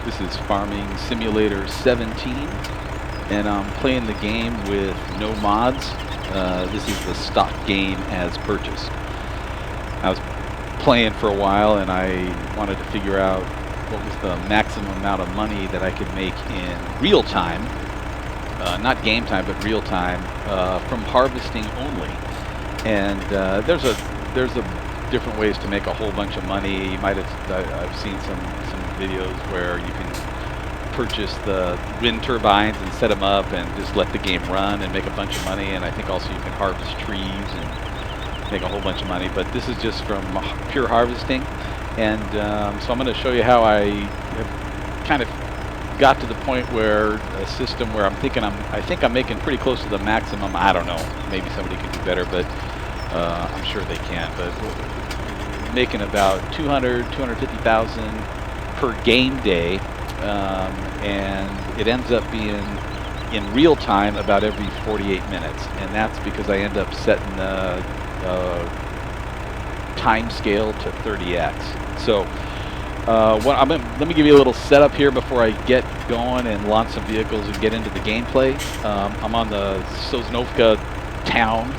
This is Farming Simulator 17, and I'm playing the game with no mods. This is the stock game as purchased. I was playing for a while and I wanted to figure out what was the maximum amount of money that I could make in real time, not game time, but real time, from harvesting only. And there's different ways to make a whole bunch of money. You might have I've seen some videos where you can purchase the wind turbines and set them up and just let the game run and make a bunch of money. And I think also you can harvest trees and make a whole bunch of money. But this is just from pure harvesting. And so I'm going to show you how I have kind of got to the point where a system where I think I'm making pretty close to the maximum. I don't know, maybe somebody can do better, but I'm sure they can. But we're making about 250,000 per game day, and it ends up being in real time about every 48 minutes, and that's because I end up setting the time scale to 30x. So let me give you a little setup here before I get going and launch some vehicles and get into the gameplay. I'm on the Sosnovka town,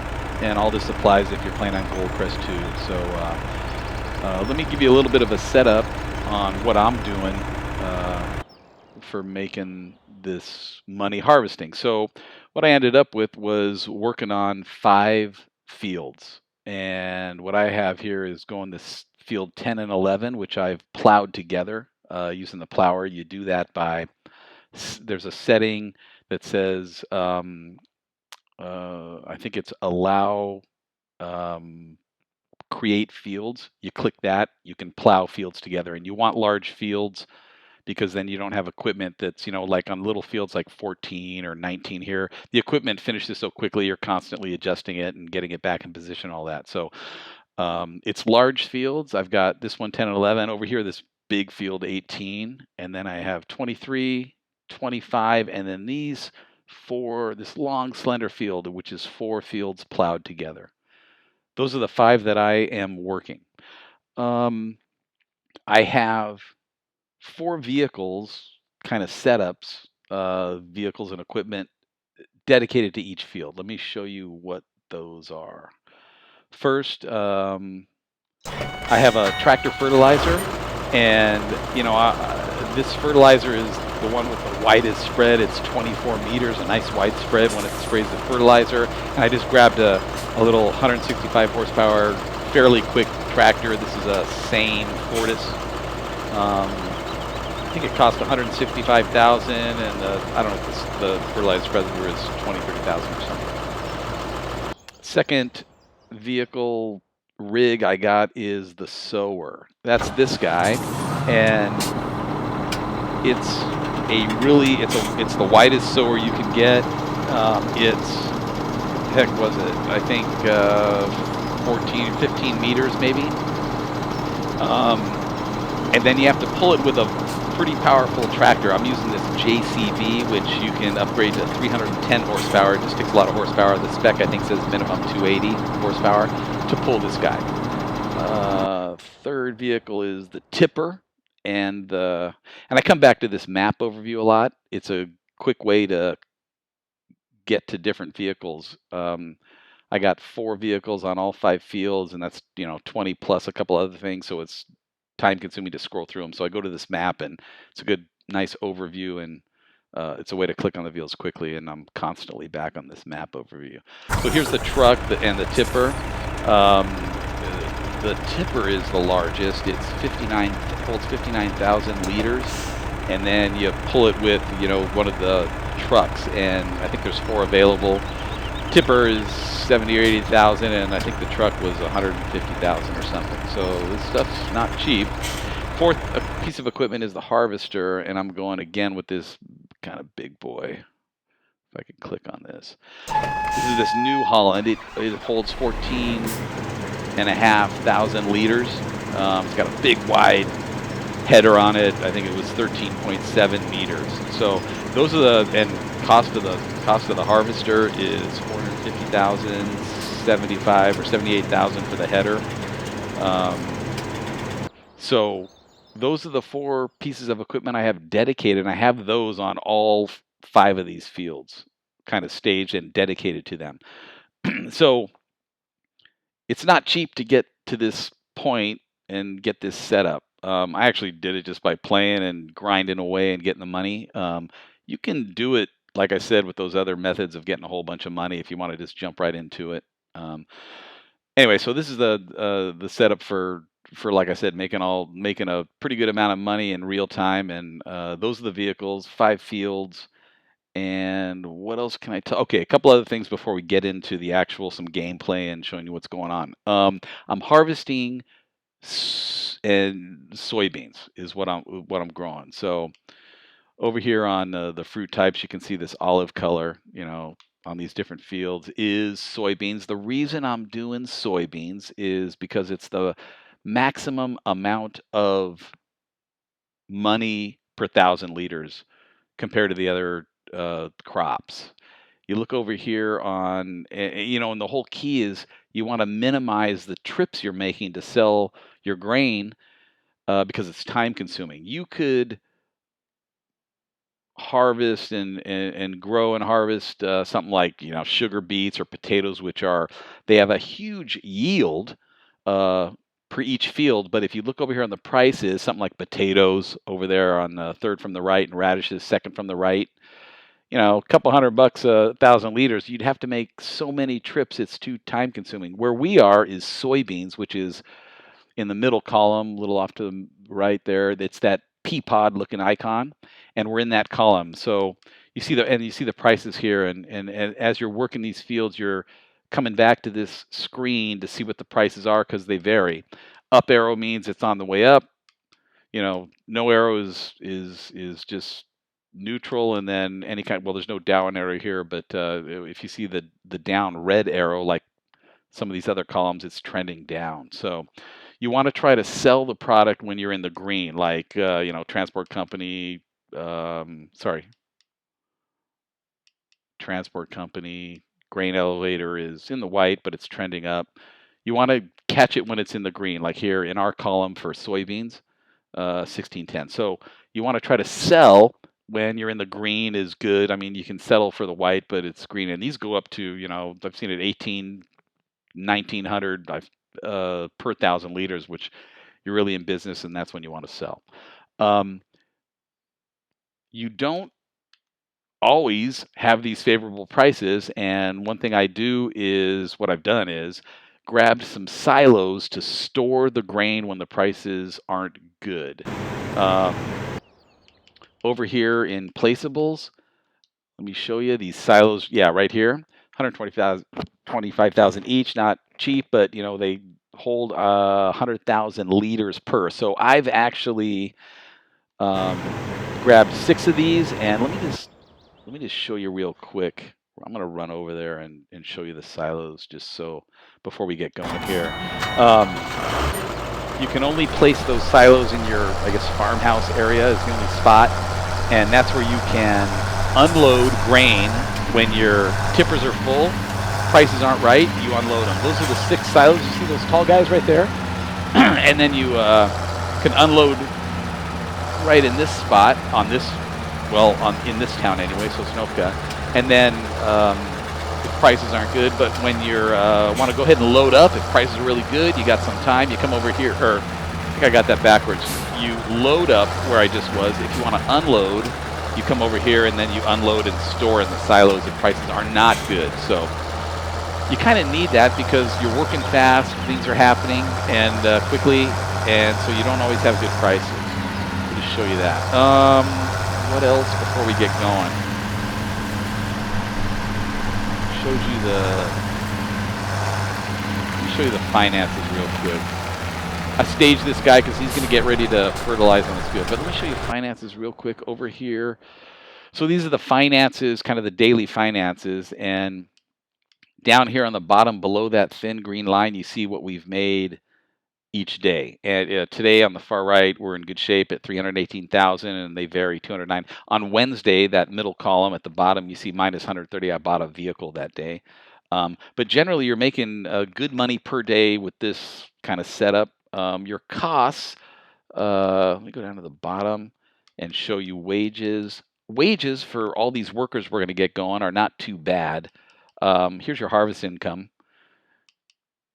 and all this applies if you're playing on Goldcrest 2. So let me give you a little bit of a setup on what I'm doing for making this money harvesting. So what I ended up with was working on 5 fields. And what I have here is going this field 10 and 11, which I've plowed together using the plower. You do that by, there's a setting that says, I think it's allow create fields. You click that, you can plow fields together, and you want large fields because then you don't have equipment that's, like on little fields like 14 or 19 here. The equipment finishes so quickly, you're constantly adjusting it and getting it back in position, all that. So it's large fields. I've got this one 10 and 11 over here, this big field 18, and then I have 23, 25, and then these 4, this long slender field, which is 4 fields plowed together. Those are the 5 that I am working. I have 4 vehicles, kind of setups, vehicles and equipment dedicated to each field. Let me show you what those are. First, I have a tractor fertilizer, and this fertilizer is the one with the widest spread. It's 24 meters, a nice wide spread when it sprays the fertilizer. And I just grabbed a little 165 horsepower, fairly quick tractor. This is a Sane Fortis. I think it cost 165,000, and I don't know if the fertilizer spread is 20, 30,000 or something. Second vehicle rig I got is the sower. That's this guy, and it's the widest sower you can get. Heck was it? I think 14, 15 meters maybe. And then you have to pull it with a pretty powerful tractor. I'm using this JCB, which you can upgrade to 310 horsepower. It just takes a lot of horsepower. The spec, I think, says minimum 280 horsepower to pull this guy. Third vehicle is the tipper, and I come back to this map overview a lot. It's a quick way to get to different vehicles. I got 4 vehicles on all 5 fields, and that's 20 plus a couple other things, so it's time consuming to scroll through them. So I go to this map, and it's a good, nice overview, and it's a way to click on the vehicles quickly, and I'm constantly back on this map overview. So here's the truck and the tipper. The tipper is the largest. It's holds 59,000 liters, and then you pull it with one of the trucks, and I think there's 4 available. Tipper is 70 or 80,000, and I think the truck was 150,000 or something. So this stuff's not cheap. Fourth piece of equipment is the harvester, and I'm going again with this kind of big boy. If I can click on this. This is this New Holland. It holds 14,500 liters. It's got a big wide header on it. I think it was 13.7 meters. So those are and cost of the harvester is 450,000, 75 or 78,000 for the header. So those are the 4 pieces of equipment I have dedicated, and I have those on all 5 of these fields, kind of staged and dedicated to them. So it's not cheap to get to this point and get this set up. I actually did it just by playing and grinding away and getting the money. You can do it, like I said, with those other methods of getting a whole bunch of money if you want to just jump right into it. Um, anyway, so this is the setup for like I said, making a pretty good amount of money in real time, and those are the vehicles, 5 fields. And what else can I tell? Okay, a couple other things before we get into the actual some gameplay and showing you what's going on. I'm harvesting and soybeans is what I'm growing. So over here on the fruit types, you can see this olive color, on these different fields is soybeans. The reason I'm doing soybeans is because it's the maximum amount of money per 1,000 liters compared to the other crops. You look over here on, and the whole key is you want to minimize the trips you're making to sell your grain because it's time consuming. You could harvest and grow and harvest something like sugar beets or potatoes, which they have a huge yield per each field. But if you look over here on the prices, something like potatoes over there on the third from the right and radishes second from the right, a couple $100 a 1,000 liters, you'd have to make so many trips, it's too time consuming. Where we are is soybeans, which is in the middle column, a little off to the right there. It's that pea pod looking icon, and we're in that column. So you see the prices here, and as you're working these fields, you're coming back to this screen to see what the prices are because they vary. Up arrow means it's on the way up. No arrow is just neutral, and then any kind. Well, there's no down arrow here, but if you see the down red arrow, like some of these other columns, it's trending down. So you want to try to sell the product when you're in the green, like transport company. Sorry, transport company. Grain elevator is in the white, but it's trending up. You want to catch it when it's in the green, like here in our column for soybeans. 1610. So you want to try to sell when you're in the green is good. I mean, you can settle for the white, but it's green. And these go up to, I've seen it 1900 per 1,000 liters, which you're really in business, and that's when you want to sell. You don't always have these favorable prices, and one thing I do is what I've done is grabbed some silos to store the grain when the prices aren't good. Um, over here in placeables, let me show you these silos. Yeah, right here, 125,000 25,000 each, not cheap, but they hold 100,000 liters per. So I've actually um, grabbed 6 of these, and let me just show you real quick. I'm going to run over there and show you the silos just so before we get going here. Um, you can only place those silos in your, I guess, farmhouse area is the only spot, and that's where you can unload grain when your tippers are full. Prices aren't right, you unload them. Those are the 6 silos. You see those tall guys right there? And then you can unload right in this spot on this, in this town anyway, so Snovka. And then if prices aren't good, but when you want to go ahead and load up, if prices are really good, you got some time, you come over here, or I think I got that backwards. You load up where I just was. If you want to unload, you come over here and then you unload and store in the silos if prices are not good. So you kind of need that because you're working fast, things are happening and quickly, and so you don't always have good prices. Let me just show you that. What else before we get going? Let me show you the finances real quick. I staged this guy because he's going to get ready to fertilize on this field. But let me show you finances real quick over here. So these are the finances, kind of the daily finances. And down here on the bottom below that thin green line, you see what we've made each day. And today on the far right, we're in good shape at 318,000, and they vary 209. On Wednesday, that middle column at the bottom, you see minus 130. I bought a vehicle that day. But generally, you're making good money per day with this kind of setup. Your costs Let me go down to the bottom and show you wages. Wages for all these workers we're going to get going are not too bad. Here's your harvest income.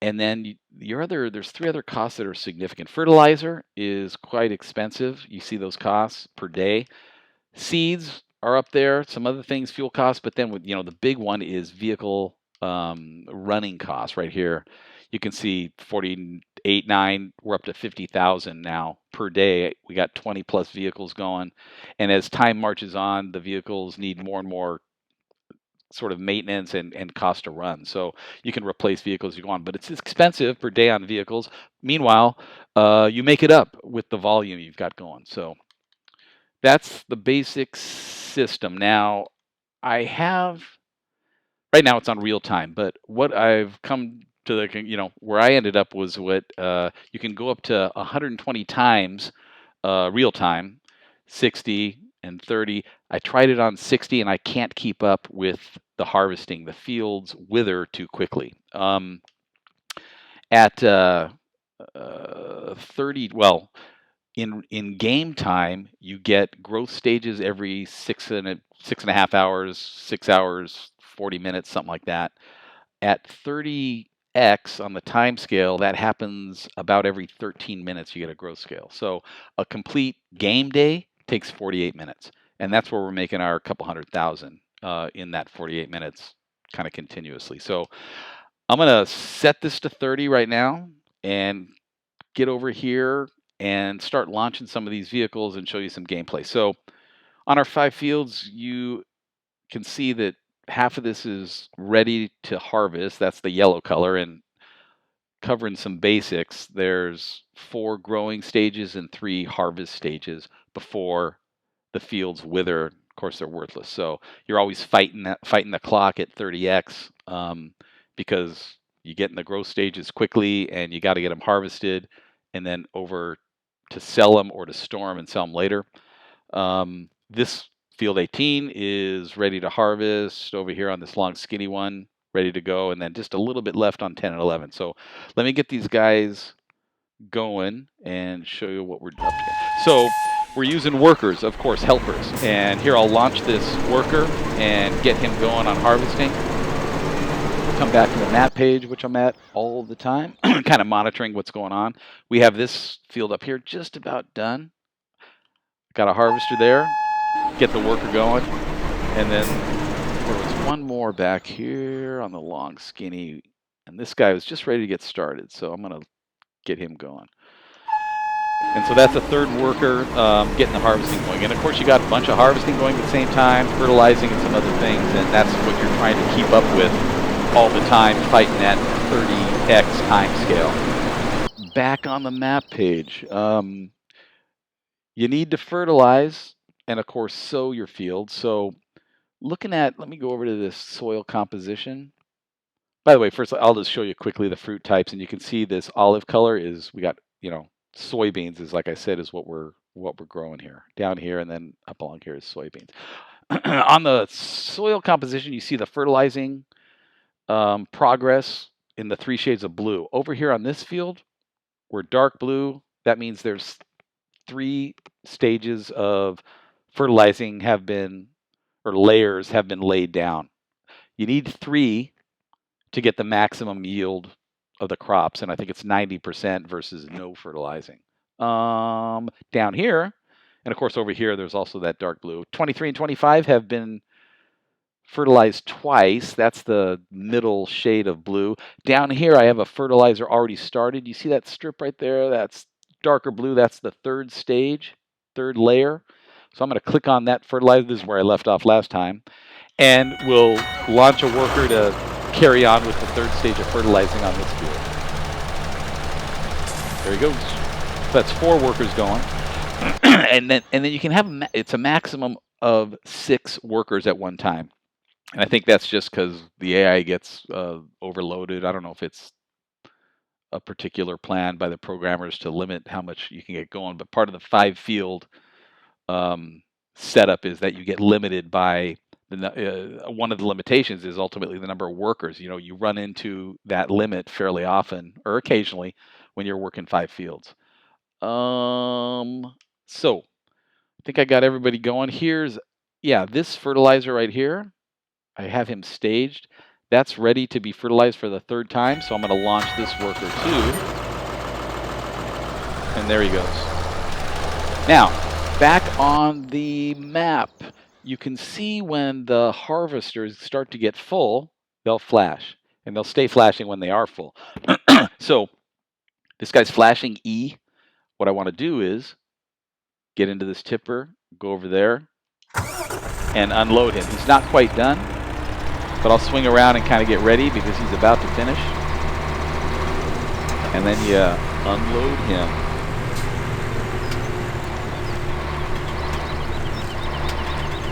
And then there's three other costs that are significant. Fertilizer is quite expensive. You see those costs per day. Seeds are up there. Some other things, fuel costs, but then the big one is vehicle running costs right here. You can see 48, 9. We're up to 50,000 now per day. We got 20 plus vehicles going, and as time marches on, the vehicles need more and more sort of maintenance and cost to run. So you can replace vehicles as you go on, but it's expensive per day on vehicles. Meanwhile, you make it up with the volume you've got going. So that's the basic system. Now, I have right now it's on real time, but what I've come to where I ended up was what you can go up to 120 times real time, 60 and 30. I tried it on 60 and I can't keep up with the harvesting. The fields wither too quickly. At 30, well, in game time, you get growth stages every 6.5 hours, 6 hours, 40 minutes, something like that. At 30x on the time scale, that happens about every 13 minutes. You get a growth scale. So a complete game day takes 48 minutes, and that's where we're making our couple 100,000 in that 48 minutes, kind of continuously. So I'm gonna set this to 30 right now and get over here and start launching some of these vehicles and show you some gameplay. So on our 5 fields, you can see that half of this is ready to harvest. That's the yellow color. And covering some basics, there's 4 growing stages and 3 harvest stages before the fields wither. Of course, they're worthless. So you're always fighting the clock at 30x because you get in the growth stages quickly and you got to get them harvested and then over to sell them or to store them and sell them later. This field 18 is ready to harvest over here on this long skinny one, ready to go, and then just a little bit left on 10 and 11. So let me get these guys going and show you what we're up to. So we're using workers, of course, helpers. And here I'll launch this worker and get him going on harvesting. Come back to the map page, which I'm at all the time, kind of monitoring what's going on. We have this field up here just about done. Got a harvester there. Get the worker going. And then there was one more back here on the long skinny. And this guy was just ready to get started. So I'm going to get him going. And so that's a third worker getting the harvesting going. And of course, you got a bunch of harvesting going at the same time, fertilizing and some other things. And that's what you're trying to keep up with all the time, fighting that 30x time scale. Back on the map page. You need to fertilize and, of course, sow your field. So looking at, let me go over to this soil composition. By the way, first I'll just show you quickly the fruit types, and you can see this olive color is, we got, soybeans is, like I said, is what we're growing here. Down here and then up along here is soybeans. On the soil composition, you see the fertilizing progress in the 3 shades of blue. Over here on this field, we're dark blue. That means there's 3 stages of fertilizing layers have been laid down. You need 3 to get the maximum yield of the crops, and I think it's 90% versus no fertilizing. Down here, and of course over here, there's also that dark blue. 23 and 25 have been fertilized twice. That's the middle shade of blue. Down here, I have a fertilizer already started. You see that strip right there? That's darker blue. That's the 3rd stage, 3rd layer. So I'm going to click on that fertilizer. This is where I left off last time. And we'll launch a worker to carry on with the 3rd stage of fertilizing on this field. There he goes. So that's 4 workers going. and then you can have, it's a maximum of 6 workers at one time. And I think that's just because the AI gets overloaded. I don't know if it's a particular plan by the programmers to limit how much you can get going, but part of the 5 field setup is that you get limited by one of the limitations is ultimately the number of workers. You run into that limit fairly often or occasionally when you're working 5 fields. So I think I got everybody going. Yeah, this fertilizer right here. I have him staged. That's ready to be fertilized for the 3rd time. So I'm going to launch this worker too. And there he goes. Now, back on the map, you can see when the harvesters start to get full, they'll flash. And they'll stay flashing when they are full. So this guy's flashing E. What I want to do is get into this tipper, go over there, and unload him. He's not quite done, but I'll swing around and kind of get ready because he's about to finish. And then you unload him.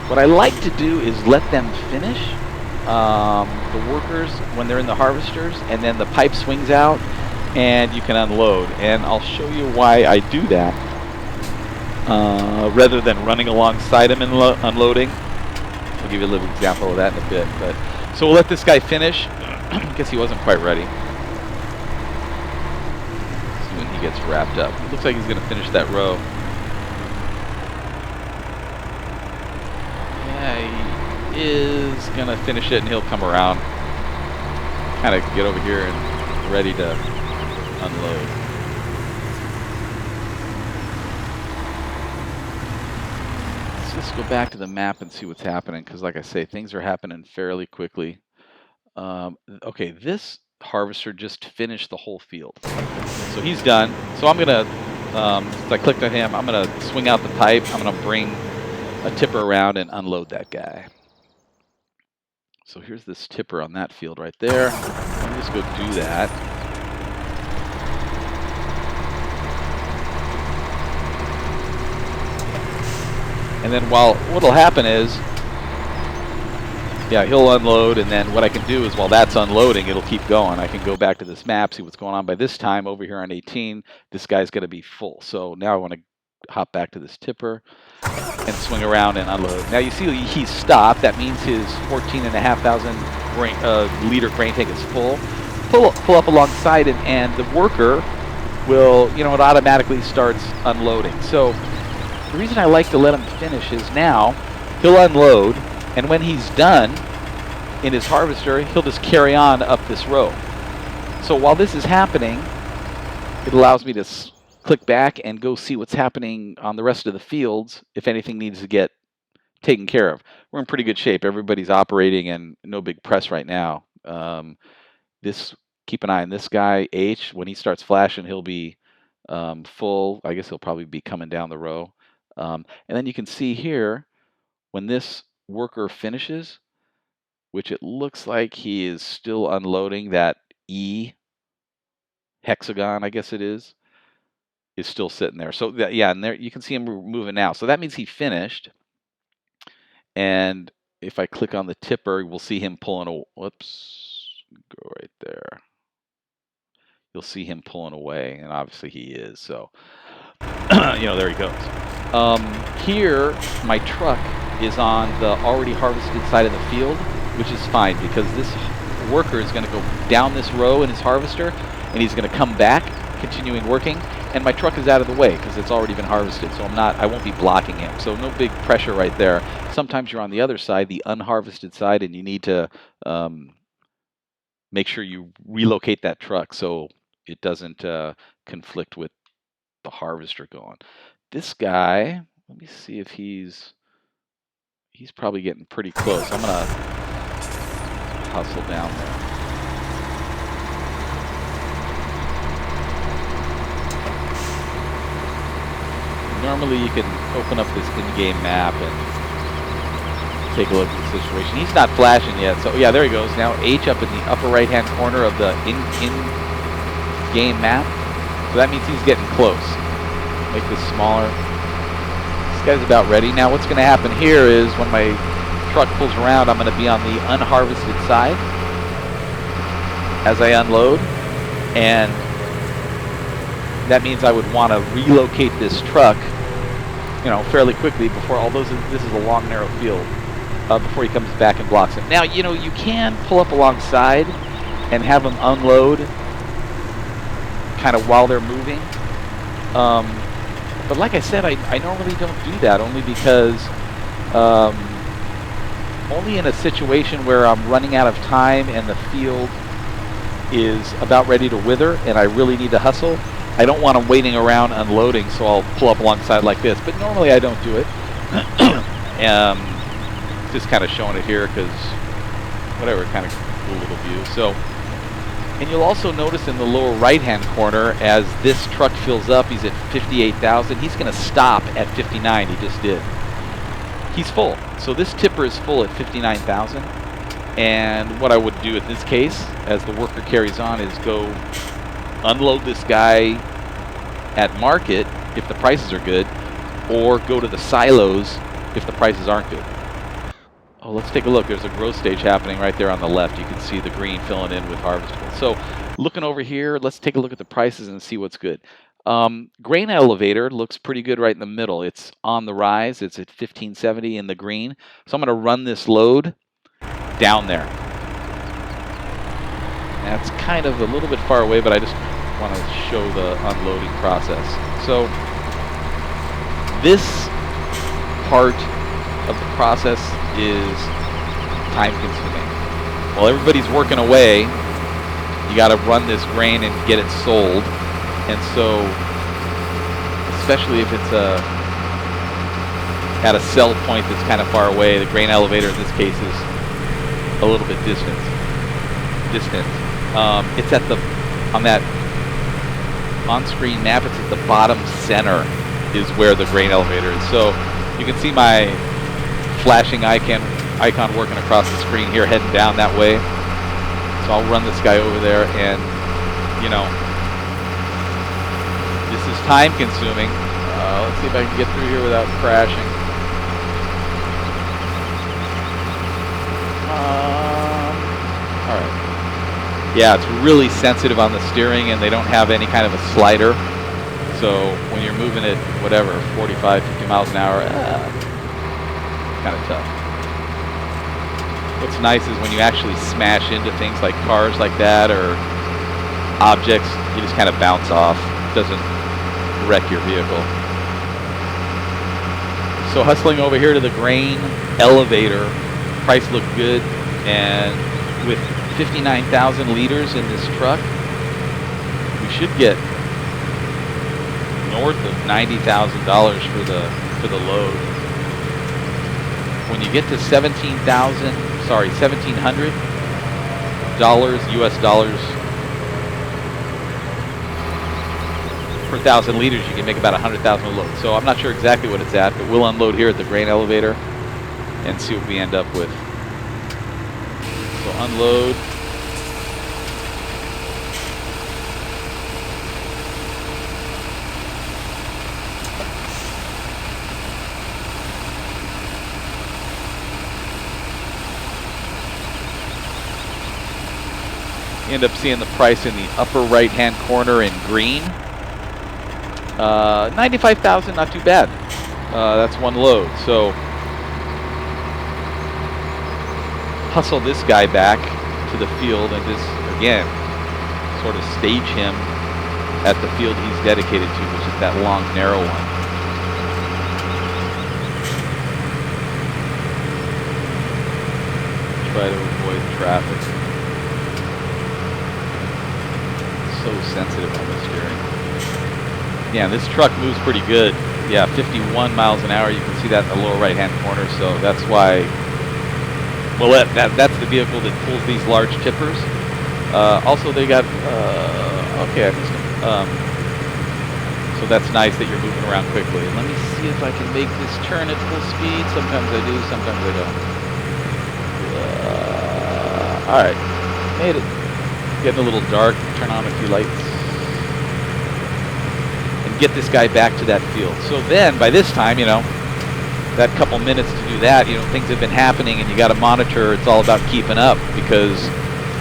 What I like to do is let them finish, the workers, when they're in the harvesters, and then the pipe swings out and you can unload. And I'll show you why I do that rather than running alongside him and unloading. I'll give you a little example of that in a bit. So we'll let this guy finish. Guess he wasn't quite ready. See when he gets wrapped up. It looks like he's going to finish that row. Yeah, he is going to finish it, and he'll come around. Kind of get over here and ready to unload. Let's go back to the map and see what's happening, because like I say, things are happening fairly quickly. Okay, this harvester just finished the whole field. So he's done. So I'm going to, since I clicked on him, I'm going to swing out the pipe. I'm going to bring a tipper around and unload that guy. So here's this tipper on that field right there. Let me just go do that. And then what'll happen is, yeah, he'll unload, and then what I can do is while that's unloading, it'll keep going. I can go back to this map, see what's going on. By this time, over here on 18, this guy's going to be full. So now I want to hop back to this tipper and swing around and unload. Now you see he's stopped. That means his 14,500 liter grain tank is full. Pull up alongside it, and the worker will, it automatically starts unloading. So the reason I like to let him finish is now he'll unload, and when he's done in his harvester, he'll just carry on up this row. So while this is happening, it allows me to click back and go see what's happening on the rest of the fields if anything needs to get taken care of. We're in pretty good shape. Everybody's operating and no big press right now. Keep an eye on this guy, H. When he starts flashing, he'll be full. I guess he'll probably be coming down the row. And then you can see here, when this worker finishes, which it looks like he is still unloading, that E hexagon, I guess it is still sitting there. So yeah, and there you can see him moving now. So that means he finished. And if I click on the tipper, we'll see him pulling a, whoops, go right there. You'll see him pulling away, and obviously he is. So, there he goes. Here, my truck is on the already harvested side of the field, which is fine because this worker is going to go down this row in his harvester, and he's going to come back, continuing working, and my truck is out of the way because it's already been harvested, so I won't be blocking him. So no big pressure right there. Sometimes you're on the other side, the unharvested side, and you need to make sure you relocate that truck so it doesn't conflict with the harvester going. This guy, let me see if he's probably getting pretty close. I'm gonna hustle down there. Normally you can open up this in-game map and take a look at the situation. He's not flashing yet, so yeah, there he goes. Now H up in the upper right-hand corner of the in-game map. So that means he's getting close. Make this smaller. This guy's about ready. Now what's going to happen here is when my truck pulls around, I'm going to be on the unharvested side as I unload, and that means I would want to relocate this truck, fairly quickly before, although this is a long, narrow field, before he comes back and blocks it. Now, you can pull up alongside and have them unload kind of while they're moving. But like I said, I normally don't do that, only because only in a situation where I'm running out of time and the field is about ready to wither and I really need to hustle. I don't want them waiting around unloading, so I'll pull up alongside like this. But normally I don't do it. Just kind of showing it here because whatever, kind of cool little view. So, and you'll also notice in the lower right-hand corner, as this truck fills up, he's at 58,000. He's going to stop at 59. He just did. He's full. So this tipper is full at 59,000. And what I would do in this case, as the worker carries on, is go unload this guy at market if the prices are good, or go to the silos if the prices aren't good. Oh, let's take a look. There's a growth stage happening right there on the left. You can see the green filling in with harvestables. So looking over here, let's take a look at the prices and see what's good. Grain elevator looks pretty good right in the middle. It's on the rise. It's at 1570 in the green. So I'm going to run this load down there. That's kind of a little bit far away, but I just want to show the unloading process. So this part of the process is time consuming. While everybody's working away, you got to run this grain and get it sold. And so, especially if it's at a sell point that's kind of far away, the grain elevator in this case is a little bit distant. It's at on that on-screen map, it's at the bottom center is where the grain elevator is. So you can see my flashing icon working across the screen here, heading down that way. So I'll run this guy over there, and you know, this is time consuming. Let's see if I can get through here without crashing. All right. Yeah, it's really sensitive on the steering, and they don't have any kind of a slider. So when you're moving at whatever, 45, 50 miles an hour, kind of tough. What's nice is when you actually smash into things like cars like that or objects, you just kind of bounce off. It doesn't wreck your vehicle. So hustling over here to the grain elevator, price looked good, and with 59,000 liters in this truck, we should get north of $90,000 for the load. When you get to $1,700 US dollars per 1,000 liters, you can make about 100,000 a load. So I'm not sure exactly what it's at, but we'll unload here at the grain elevator and see what we end up with. So unload. You end up seeing the price in the upper right-hand corner in green. 95,000, not too bad. That's one load. So hustle this guy back to the field and just, again, sort of stage him at the field he's dedicated to, which is that long, narrow one. Try to avoid traffic. So sensitive on the steering. Yeah, this truck moves pretty good. Yeah, 51 miles an hour. You can see that in the lower right-hand corner. So that's why. Well, that's the vehicle that pulls these large tippers. Also, they got. Okay, I missed them. So that's nice that you're moving around quickly. And let me see if I can make this turn at full speed. Sometimes I do, sometimes I don't. All right, made it. Getting a little dark. Turn on a few lights and get this guy back to that field. So then, by this time, you know, that couple minutes to do that, you know, things have been happening, and you got to monitor. It's all about keeping up because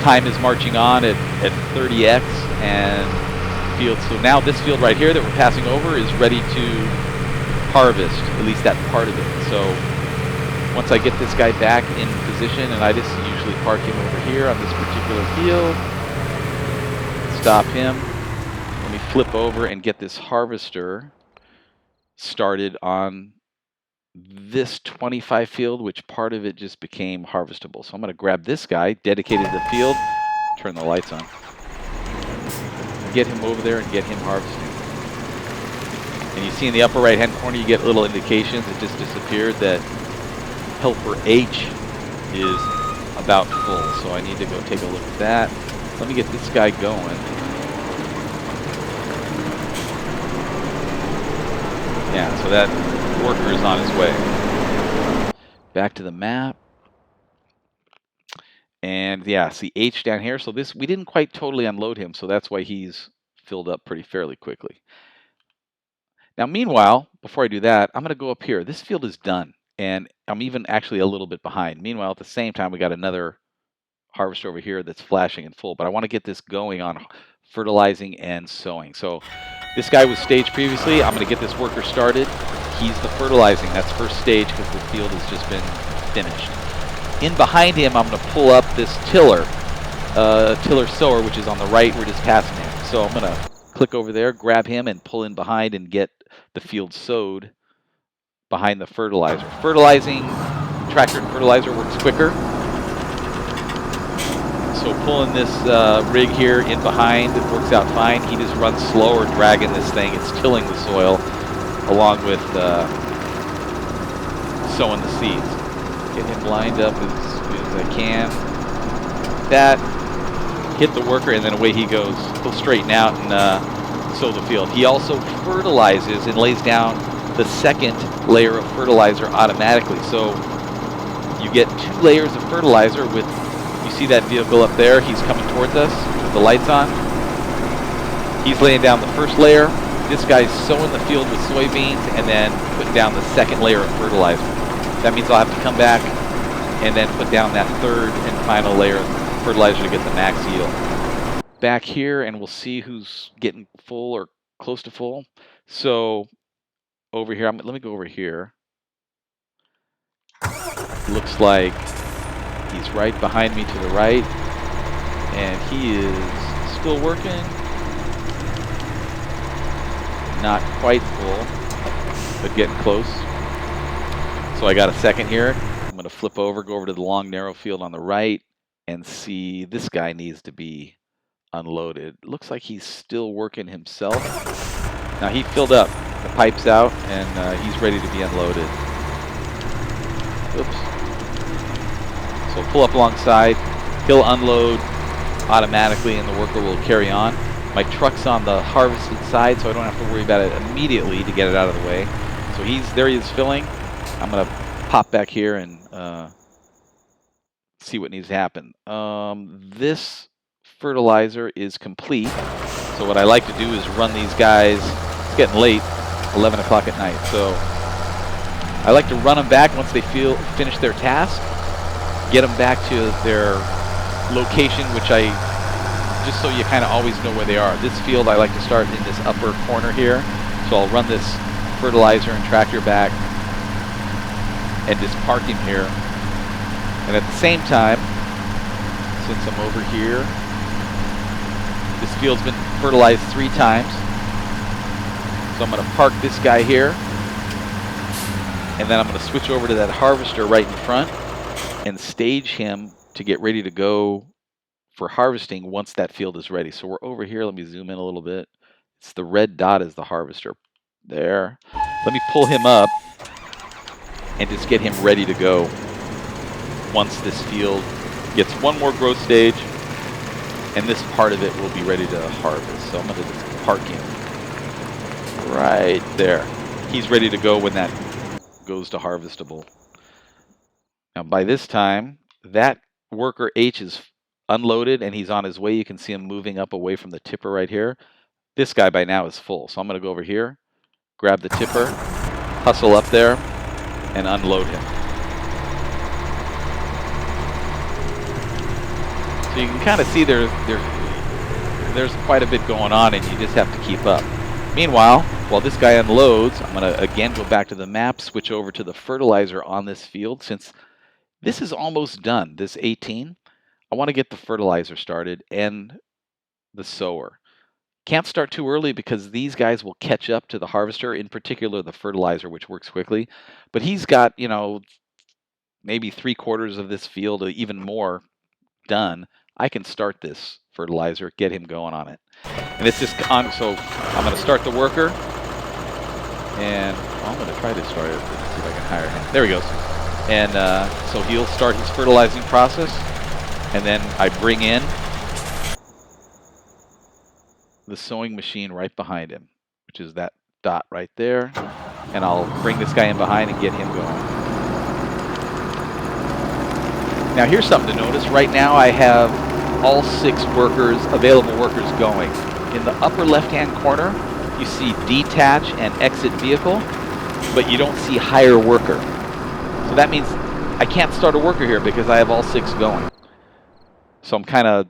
time is marching on at 30x and field. So now this field right here that we're passing over is ready to harvest, at least that part of it. So once I get this guy back in position, and I just usually park him over here on this particular field, stop him, Let me flip over and get this harvester started on this 25 field, which part of it just became harvestable. So I'm going to grab this guy, dedicated to the field, turn the lights on, get him over there and get him harvesting. And you see in the upper right hand corner, you get little indications. It just disappeared that helper H is about full. So I need to go take a look at that. Let me get this guy going. Yeah, so that worker is on his way. Back to the map. And yeah, see H down here. So this, we didn't quite totally unload him, so that's why he's filled up pretty fairly quickly. Now, meanwhile, before I do that, I'm going to go up here. This field is done, and I'm even actually a little bit behind. Meanwhile, at the same time, we got another harvester over here that's flashing and full, but I want to get this going on fertilizing and sowing. So this guy was staged previously. I'm going to get this worker started. He's the fertilizing. That's first stage because the field has just been finished. In behind him, I'm going to pull up this tiller sower, which is on the right. We're just passing him. So I'm going to click over there, grab him, and pull in behind and get the field sowed behind the fertilizer. Fertilizing, tractor and fertilizer works quicker. So pulling this rig here in behind, it works out fine. He just runs slower, dragging this thing. It's tilling the soil along with sowing the seeds. Get him lined up as good as I can. That, hit the worker, and then away he goes. He'll straighten out and sow the field. He also fertilizes and lays down the second layer of fertilizer automatically. So you get 2 layers of fertilizer with, you see that vehicle up there? He's coming towards us with the lights on. He's laying down the first layer. This guy's sowing the field with soybeans and then putting down the second layer of fertilizer. That means I'll have to come back and then put down that third and final layer of fertilizer to get the max yield. Back here, and we'll see who's getting full or close to full. So over here, let me go over here. Looks like he's right behind me to the right, and he is still working. Not quite full, but getting close. So I got a second here. I'm going to flip over, go over to the long, narrow field on the right, and see this guy needs to be unloaded. Looks like he's still working himself. Now he filled up. The pipe's out, and he's ready to be unloaded. Oops. So pull up alongside. He'll unload automatically, and the worker will carry on. My truck's on the harvested side, so I don't have to worry about it immediately to get it out of the way. So there he is filling. I'm going to pop back here and see what needs to happen. This fertilizer is complete. So what I like to do is run these guys. It's getting late, 11 o'clock at night. So I like to run them back once they finish their task. Get them back to their location, which just so you kind of always know where they are. This field I like to start in this upper corner here. So I'll run this fertilizer and tractor back and just park him here. And at the same time, since I'm over here, this field's been fertilized 3 times. So I'm going to park this guy here, and then I'm going to switch over to that harvester right in front and stage him to get ready to go for harvesting once that field is ready. So we're over here. Let me zoom in a little bit. It's the red dot is the harvester. There. Let me pull him up and just get him ready to go once this field gets one more growth stage, and this part of it will be ready to harvest. So I'm going to just park him right there. He's ready to go when that goes to harvestable. Now by this time, that worker H is unloaded and he's on his way. You can see him moving up away from the tipper right here. This guy by now is full. So I'm going to go over here, grab the tipper, hustle up there, and unload him. So you can kind of see there's quite a bit going on, and you just have to keep up. Meanwhile, while this guy unloads, I'm going to again go back to the map, switch over to the fertilizer on this field. Since this is almost done, this 18, I want to get the fertilizer started and the sower. Can't start too early because these guys will catch up to the harvester, in particular the fertilizer, which works quickly. But he's got, you know, maybe 3/4 of this field, or even more, done. I can start this fertilizer, get him going on it. And it's just on, so I'm going to start the worker. And I'm going to try to start it. Let's see if I can hire him. There he goes. And so he'll start his fertilizing process. And then I bring in the sowing machine right behind him, which is that dot right there. And I'll bring this guy in behind and get him going. Now here's something to notice. Right now I have all 6 workers, available workers, going. In the upper left-hand corner, you see detach and exit vehicle, but you don't see hire worker. So that means I can't start a worker here because I have all 6 going. So I'm kind of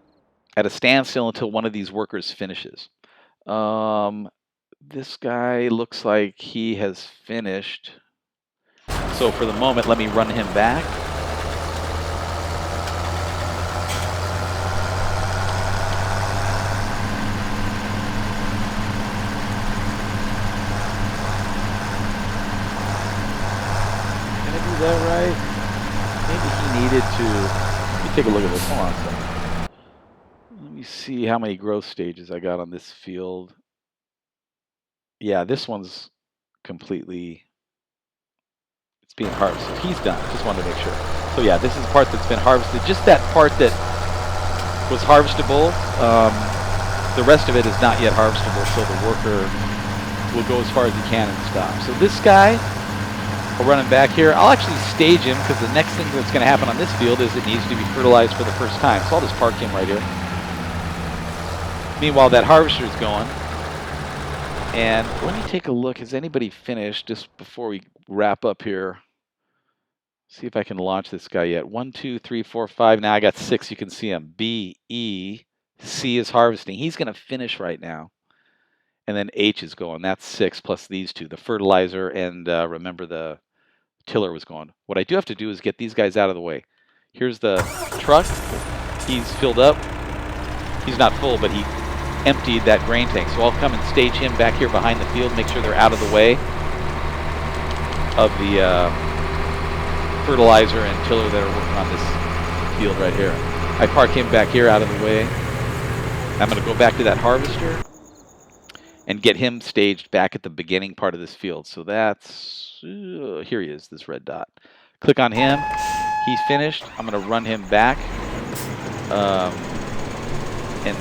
at a standstill until one of these workers finishes. This guy looks like he has finished. So for the moment, let me run him back. Can I do that right? Maybe he needed to. Let me take a look at this. Hold on a second. Let me see how many growth stages I got on this field. Yeah, this one's completely, it's being harvested. He's done. Just wanted to make sure. So yeah, this is the part that's been harvested. Just that part that was harvestable. The rest of it is not yet harvestable, so the worker will go as far as he can and stop. So this guy, I'll run him back here. I'll actually stage him because the next thing that's going to happen on this field is it needs to be fertilized for the first time. So I'll just park him right here. Meanwhile, that harvester is going. And let me take a look. Has anybody finished just before we wrap up here? See if I can launch this guy yet. 1, 2, 3, 4, 5. Now I got 6. You can see him. B, E, C is harvesting. He's going to finish right now. And then H is going. That's 6 plus these 2. The fertilizer and remember the tiller was going. What I do have to do is get these guys out of the way. Here's the truck. He's filled up. He's not full, but he emptied that grain tank. So I'll come and stage him back here behind the field, make sure they're out of the way of the fertilizer and tiller that are working on this field right here. I park him back here out of the way. I'm going to go back to that harvester and get him staged back at the beginning part of this field. So that's, here he is, this red dot. Click on him. He's finished. I'm going to run him back. And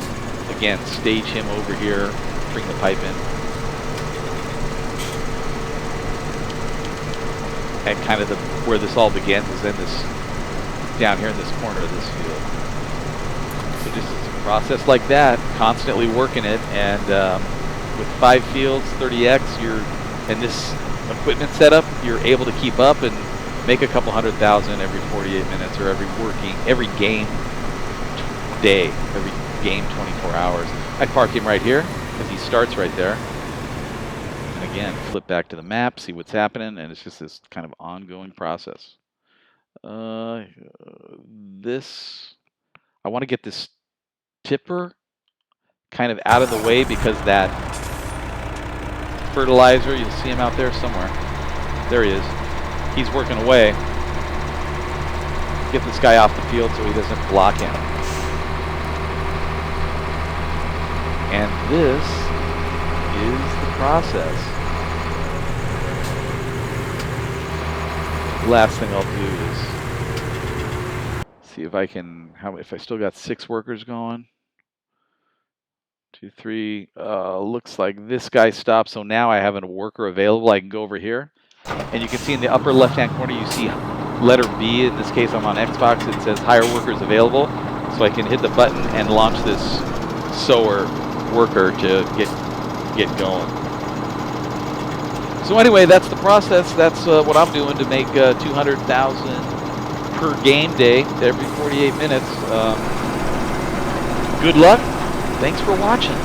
again, stage him over here, bring the pipe in. And kind of where this all begins is in this, down here in this corner of this field. So just a process like that, constantly working it, and with 5 fields, 30x, and this equipment setup, you're able to keep up and make a couple 100,000 every 48 minutes, or every game day, every game 24 hours. I park him right here because he starts right there. And again, flip back to the map, see what's happening, and it's just this kind of ongoing process. I want to get this tipper kind of out of the way because that fertilizer, you'll see him out there somewhere. There he is. He's working away. Get this guy off the field so he doesn't block him. And this is the process. Last thing I'll do is see if I can, if I still got 6 workers going. 2, 3, looks like this guy stopped, so now I have a worker available. I can go over here, and you can see in the upper left-hand corner, you see letter B. In this case, I'm on Xbox. It says hire workers available, so I can hit the button and launch this sower worker to get going. So anyway, that's the process. That's what I'm doing to make 200,000 per game day every 48 minutes. Good luck. Thanks for watching.